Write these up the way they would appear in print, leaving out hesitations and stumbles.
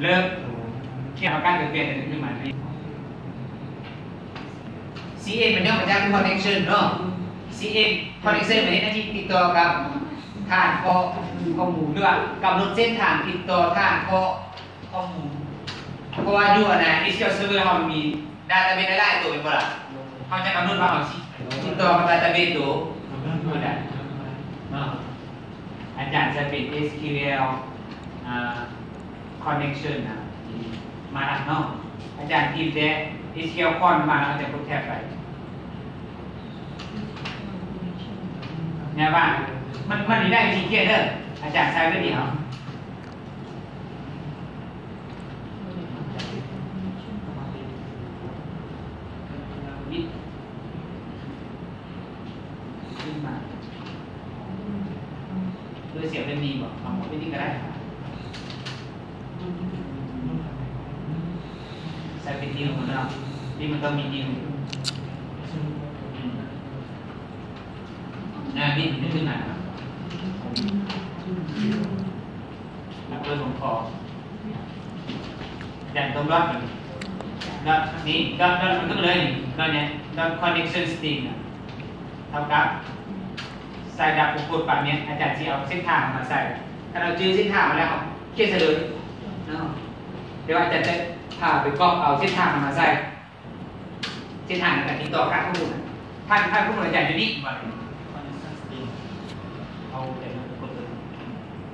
เริ่มแค่การเปลี่ยนขึ้นมาCA มันย่อมาจาก connection เนาะ CA connection หมายถึงที่ติดต่อกับฐานข้อมูลด้วยกำหนดเส้นทางติดต่อฐานข้อมูลเพราะว่าอยู่นะ SQL Server เขามี database หลายตัวเป็นบ่ล่ะเขาจะกำหนดว่าเขาติดต่อกับ database ตัวได้อาจารย์จะเป็น SQL connection นะมาแล้วเนาะอาจารย์ทีมแต่ SQL con มาแล้วอาจารย์กดแท็บไปเนี่ยว่ามันได้วิธีเขียนเด้ออาจารย์ใช้ไม่ดีเหรอขึ้นมาโดยเสียงเป็นดีบอกเอาหมดไม่ดีก็ได้ใส่เป็นนิวของเราที่มันต้องมีนิวนี่มันขึ้นมาแล้วก็ผมขอแดนตรงรอดแล้วนี่ด้านมันก็เลยด้านเนี้ยด้าน connection string เท่ากับใส่ดับปุ่มๆแบบนี้อาจารย์จะเอาเส้นทางมาใส่ถ้าเราจื้อเส้นทางมาแล้วเขียนเลยเดี๋ยวอาจารย์จะพาไปก๊อปเอาเส้นทางมาใส่เส้นทางในการติดต่อข้อมูลท่านข้อมูลอาจารย์อยู่นี่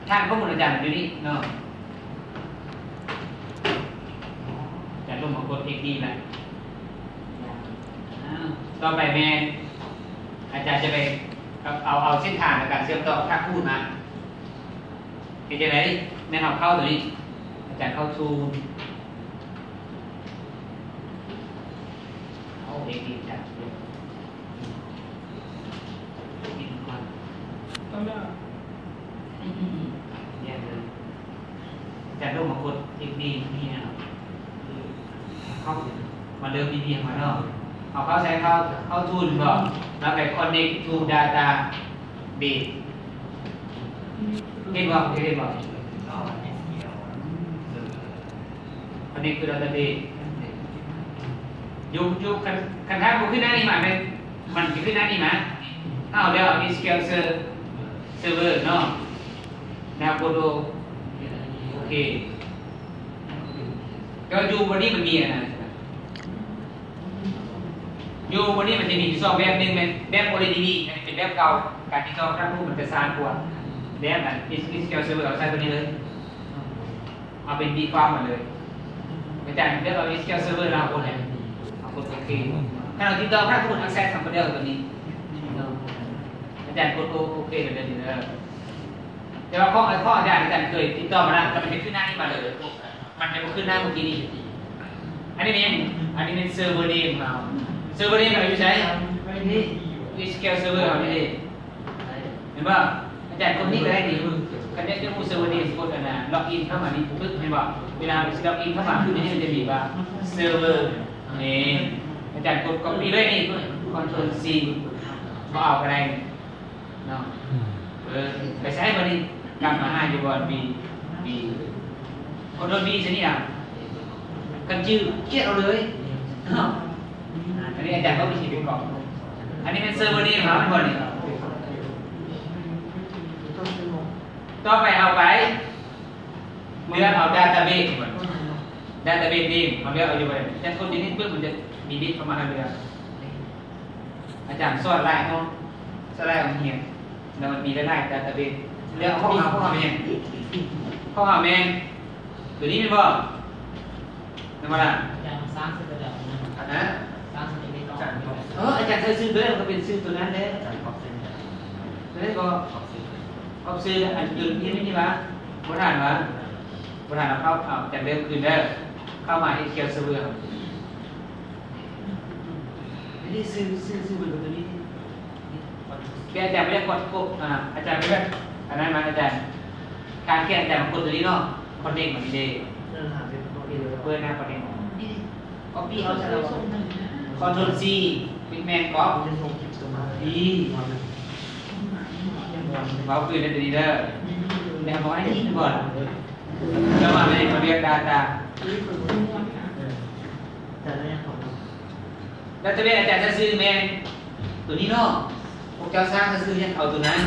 ท่านข้อมูลอาจารย์อยู่นี่เนาะอาจารย์ลงมากด XD แหละต่อไปแม่อาจารย์จะไปเอาเส้นทางในการเชื่อมต่อข้อมูลมาเป็นยังไงแม่เข้าตัวนี้อาจารย์เข้าทูเอาXD จัดจะลงมากดอีกดีนี่นะครับเข้ามาเริ่มดีๆมาเนาะเอาเข้าใช้เข้าทูลก่อนแล้วไป connect to data base เห็นบ่connect to data base ยุคคันท่าผมขึ้นหน้านี้มาไหมมันจะขึ้นหน้านี้มาเอาเดี๋ยว SQL Server เนาะแนวโคดโอเคก็อยู่บนนี้มันมีนะอยู่บนนี้มันจะมีซอฟต์แวร์หนึ่งเป็นแบบ ODB อันนี้เป็นแบบเก่าการที่ซอฟต์แวร์รูปมันจะสร้างกว่าแบบนั้น SQL Server เราใช้ตัวนี้เลยเอาเป็น default มาเลยอาจารย์เลือกเอา SQL Server เราคนไหนเอากดโอเคถ้าเราติดต่อถ้าคุณ access ทำประเดี๋ยวตัวนี้อาจารย์กดโอเคเดี๋ยวแต่ว่าข้ออาจารย์เคยติดต่อมาแล้วแต่มันจะขึ้นหน้านี้มาเลยมันจะขึ้นหน้าเมื่อกี้นี้อันนี้เป็นเซิร์ฟเวอร์เนมเราเซิร์ฟเวอร์เนมเราอยู่ใช้นี่ SQL Server เรานี่เห็นป่ะอาจารย์คนนี้ก็ได้ดีกันจะพูดเซิร์ฟเวอร์เนมกดอันน่ะล็อกอินเข้ามานี่ปึ๊บเห็นป่ะเวลาล็อกอินเข้ามาขึ้นนี่มันจะมีว่าเซิร์ฟเวอร์นี่อาจารย์กด copy เลยนี่ Ctrl C ก็เอาไปได้เนาะไปใช้วันนี้กลับมาหาอยู่บนบีคนโดนบีใช่ไหมอ่ะกันจื้อเกลียดเอาเลยอันนี้อาจารย์ก็ไปฉีดเป็นกล่องอันนี้เป็นเซิร์ฟเวอร์นี้ครับบนนี้ต่อไปเอาไปเลือกเอา database นี่มันเลือกเอาอยู่บนแต่คนนี้เพื่อมันจะมีดิสเข้ามาให้เลือกอาจารย์สอนไล่เขาสอนไล่ของเฮียแล้วมันมีได้databaseเรียกข้อหาแมงตัวนี้เป็นบ่นั่นมาละอย่างสร้างสื่อระดับนะสร้างสื่อไม่ต้องอาจารย์ซื้อตัวนั้นก็เป็นซื้อตัวนั้นเลยอาจารย์ขอบซื้อตัวนี้ก็ขอบซื้ออันอื่นที่นี่วะบริหารเราเข้าอาจารย์เริ่มคืนได้เข้ามาที่SQL Serverอันนี้ซื้อเป็นตัวนี้อาจารย์ไม่ได้กดอาจารย์ไม่ได้อันนั้นมาอาจารย์การแก้อาจารย์กดตัวนี้เนาะคอนเนคมันดีเพื่อนหน้าคอนเนคก็พี่เอาใช่ไหมคอนโทรลซีบิ๊กแมนก็ดีเขาคืนได้ดีเด้อแต่บอกให้นี่ก่อนแล้วมาในคอนเนค รียก Data แต่ละอย่างของเรา แล้วจะเป็นอาจารย์จะซื้อแมนตัวนี้เนาะพวกเจ้าสร้างจะซื้อยังเอาตัวนั้น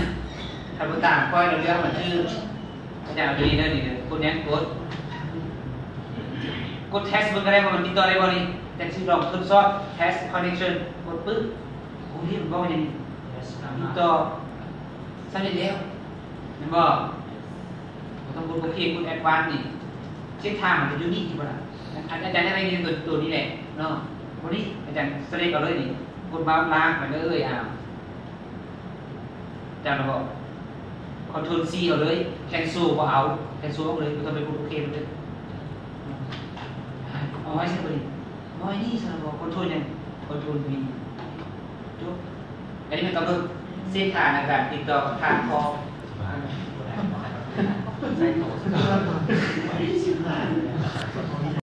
ทำต่างค่อยเราเรียกมันชื่ออาจารย์เอาตัวนี้เด้อนี่เด้อกดนี้กด test มันก็ได้ว่ามันติดต่อได้บ่นี่แต่ชื่อลองทดสอบ test connection กดปึ๊บโอ้นี่มันบอกว่าอย่างนี้ติดต่อสำเร็จแล้วเห็นบ่ต้องกดโอเคกด advance นี่เช็คทางมันจะอยู่นี่ที่บ่ล่ะอาจารย์ให้นี่ตัวนี้แหละเนาะวันนี้อาจารย์เสด็จเอาเลยนี่กดมาล้างไปเลยอาจารย์บอก Ctrl C เอาเลย cancel ก็เอา cancel เอาเลยก็ต้องไปกดโอเคเลยเอาไว้ใช่ไหมเอาไว้นี่สำหรับ Ctrl ยัง Ctrl V จุ๊บอันนี้มันกำหนดเส้นทางในการติดต่อกับทางคอใส่โถ